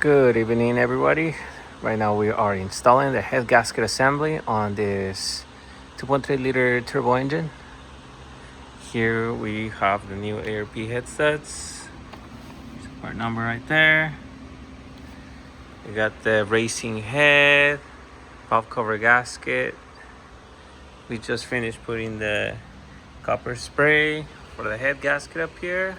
Good evening, everybody. Right now we are installing the head gasket assembly on this 2.3 liter turbo engine. Here we have the new ARP headsets. There's a part number right there. We got the racing head, valve cover gasket. We just finished putting the copper spray for the head gasket up here.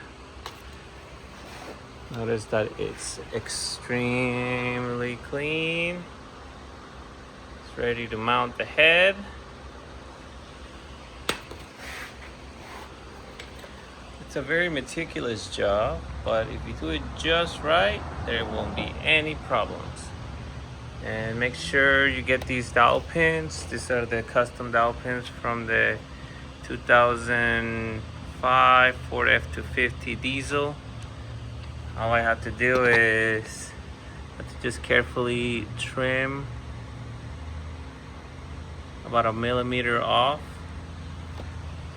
Notice that it's extremely clean. It's ready to mount the head. It's a very meticulous job, but if you do it just right, there won't be any problems. And make sure you get these dowel pins. These are the custom dowel pins from the 2005 Ford F-250 diesel. All I have to do is just carefully trim about 1 millimeter off,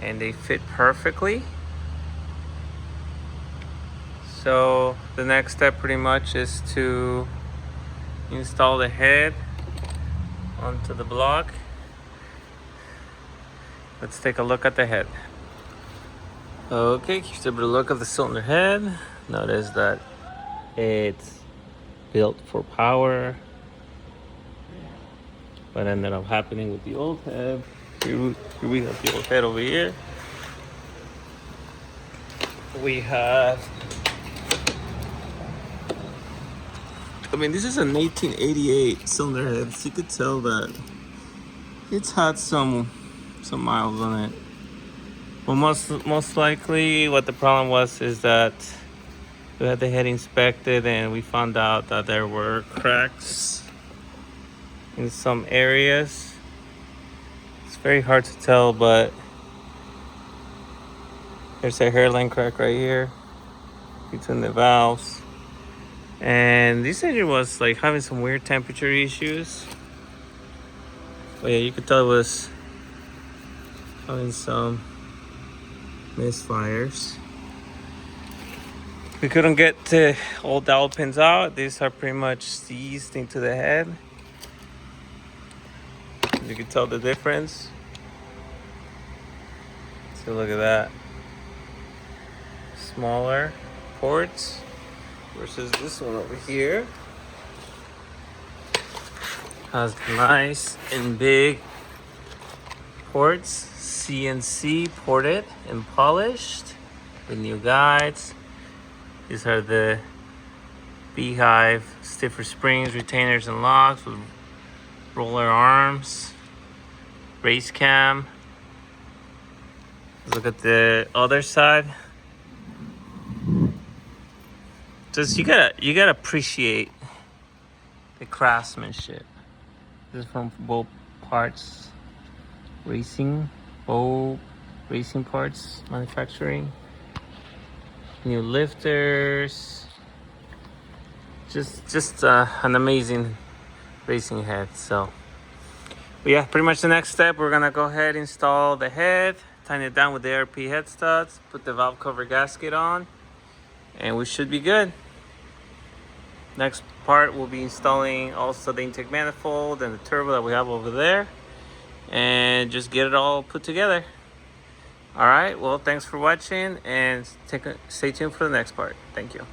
and they fit perfectly. So the next step pretty much is to install the head onto the block. Let's take a look at the head. Okay, here's a better look of the cylinder head. Notice that it's built for power. What ended up happening with the old head, here we have the old head over here. We have, this is an 1888 cylinder head, so you could tell that it's had some miles on it. But most likely what the problem was is that we had the head inspected and we found out that there were cracks in some areas. It's very hard to tell, but there's a hairline crack right here between the valves. And this engine was like having some weird temperature issues. But yeah, you could tell it was having some misfires. We couldn't get the old dowel pins out. These are pretty much seized into the head. You can tell the difference. So look at that. Smaller ports versus this one over here. Has nice and big ports, CNC ported and polished with new guides. These are the beehive stiffer springs, retainers, and locks with roller arms, race cam. Let's look at the other side. Just you gotta appreciate the craftsmanship. This is from both parts racing, both racing parts manufacturing. New lifters. Just an amazing racing head. So but yeah, pretty much the next step, we're gonna go ahead and install the head, tighten it down with the ARP head studs, put the valve cover gasket on, and we should be good. Next part, we'll be installing also the intake manifold and the turbo that we have over there, and just get it all put together. All right, well, thanks for watching, and stay tuned for the next part. Thank you.